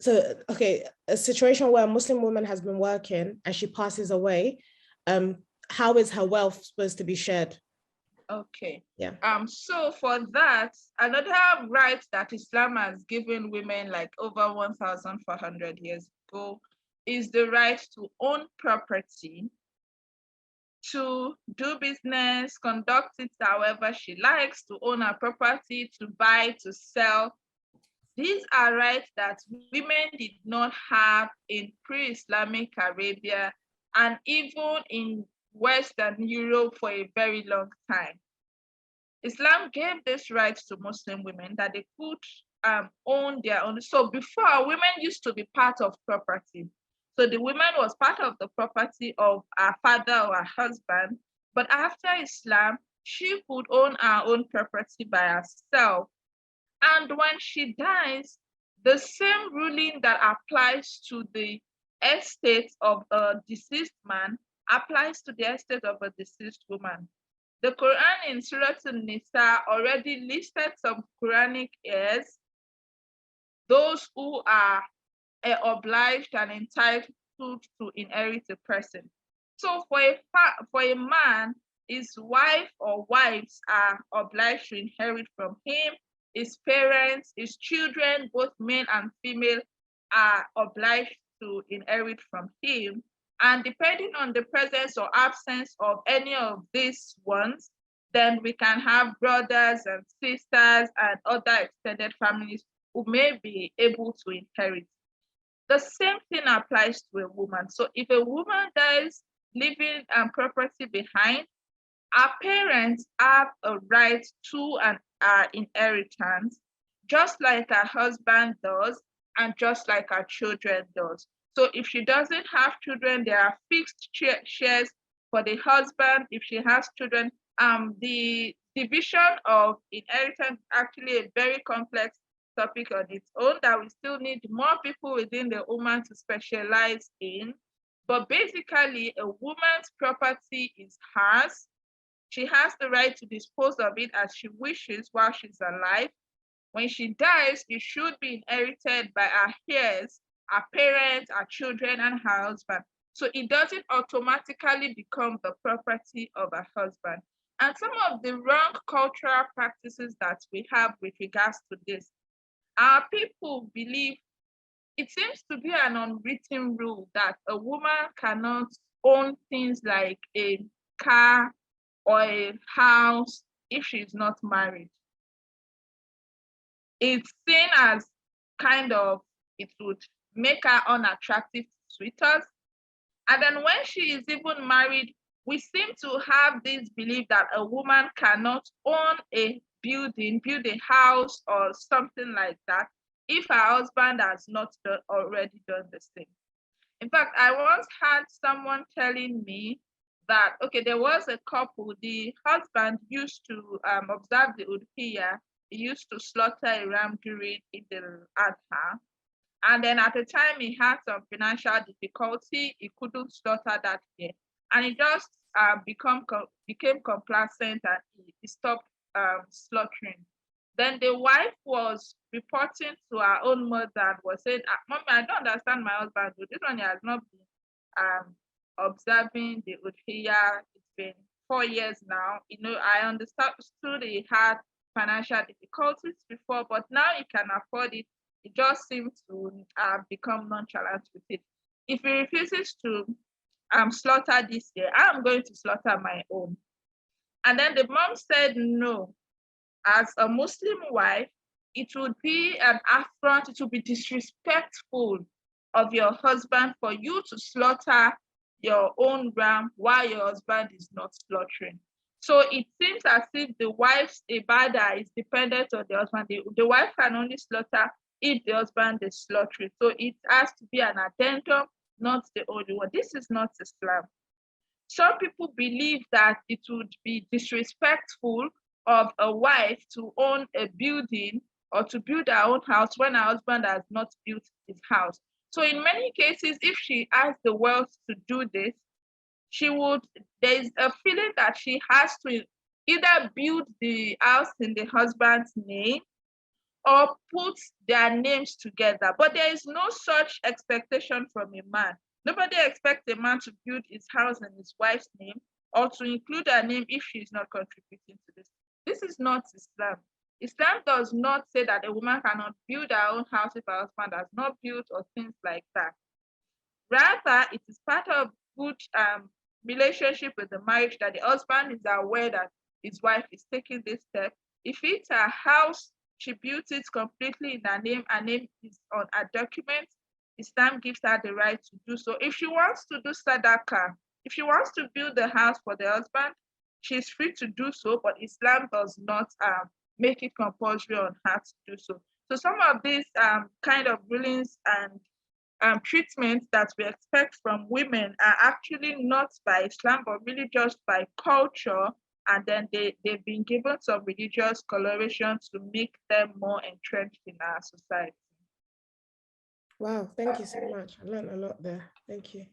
So, okay, a situation where a Muslim woman has been working and she passes away, how is her wealth supposed to be shared? Okay. Yeah. So for that, another right that Islam has given women like over 1,400 years ago is the right to own property, to do business, conduct it however she likes, to own her property, to buy, to sell. These are rights that women did not have in pre-Islamic Arabia and even in Western Europe for a very long time. Islam gave this right to Muslim women that they could own their own. So before, women used to be part of property. So the woman was part of the property of her father or her husband. But after Islam, she could own her own property by herself. And when she dies, the same ruling that applies to the estate of a deceased man applies to the estate of a deceased woman. The Quran in Surah An-Nisa already listed some Quranic heirs, those who are obliged and entitled to inherit a person. So for a man, his wife or wives are obliged to inherit from him. His parents, his children, both male and female, are obliged to inherit from him. And depending on the presence or absence of any of these ones, then we can have brothers and sisters and other extended families who may be able to inherit. The same thing applies to a woman. So if a woman dies leaving property behind, our parents have a right to an inheritance, just like our husband does, and just like our children does. So if she doesn't have children, there are fixed shares for the husband. If she has children, the division of inheritance is actually a very complex topic on its own that we still need more people within the woman to specialize in. But basically, a woman's property is hers. She has the right to dispose of it as she wishes while she's alive. When she dies, it should be inherited by her heirs, her parents, her children, and her husband. So it doesn't automatically become the property of her husband. And some of the wrong cultural practices that we have with regards to this, our people believe it seems to be an unwritten rule that a woman cannot own things like a car or a house if she's not married. It's seen as kind of, it would make her unattractive to suitors. And then when she is even married, we seem to have this belief that a woman cannot own a building, build a house or something like that if her husband has not already done the same. In fact, I once had someone telling me that, okay, there was a couple, the husband used to observe the Udhiyah, he used to slaughter a ram during the Adha. And then at the time he had some financial difficulty, he couldn't slaughter that year. And he just became complacent and he stopped slaughtering. Then the wife was reporting to her own mother and was saying, Mommy, I don't understand my husband. This one has not been observing the Udhiyah. It's been 4 years now. I understood he had financial difficulties before, but now he can afford it. It just seems to become nonchalant with it. If he refuses to slaughter this year, I'm going to slaughter my own. And then the mom said, no, as a Muslim wife, it would be an affront, it would be disrespectful of your husband for you to slaughter your own ram while your husband is not slaughtering. So it seems as if the wife's ibadah is dependent on the husband. The wife can only slaughter if the husband is slaughtering. So it has to be an addendum, not the only one. This is not Islam. Some people believe that it would be disrespectful of a wife to own a building or to build her own house when her husband has not built his house. So in many cases, if she has the wealth to do this, there's a feeling that she has to either build the house in the husband's name or put their names together. But there is no such expectation from a man. Nobody expects a man to build his house in his wife's name or to include her name if she is not contributing to this. This is not Islam. Islam does not say that a woman cannot build her own house if her husband has not built or things like that. Rather, it is part of good relationship with the marriage that the husband is aware that his wife is taking this step. If it's her house, she built it completely in her name is on her document, Islam gives her the right to do so. If she wants to do sadaqah, if she wants to build the house for the husband, she's free to do so, but Islam does not make it compulsory on her to do so. So some of these kind of rulings and treatment that we expect from women are actually not by Islam, but really just by culture. And then they've been given some religious coloration to make them more entrenched in our society. Wow, thank you so much. I learned a lot there. Thank you.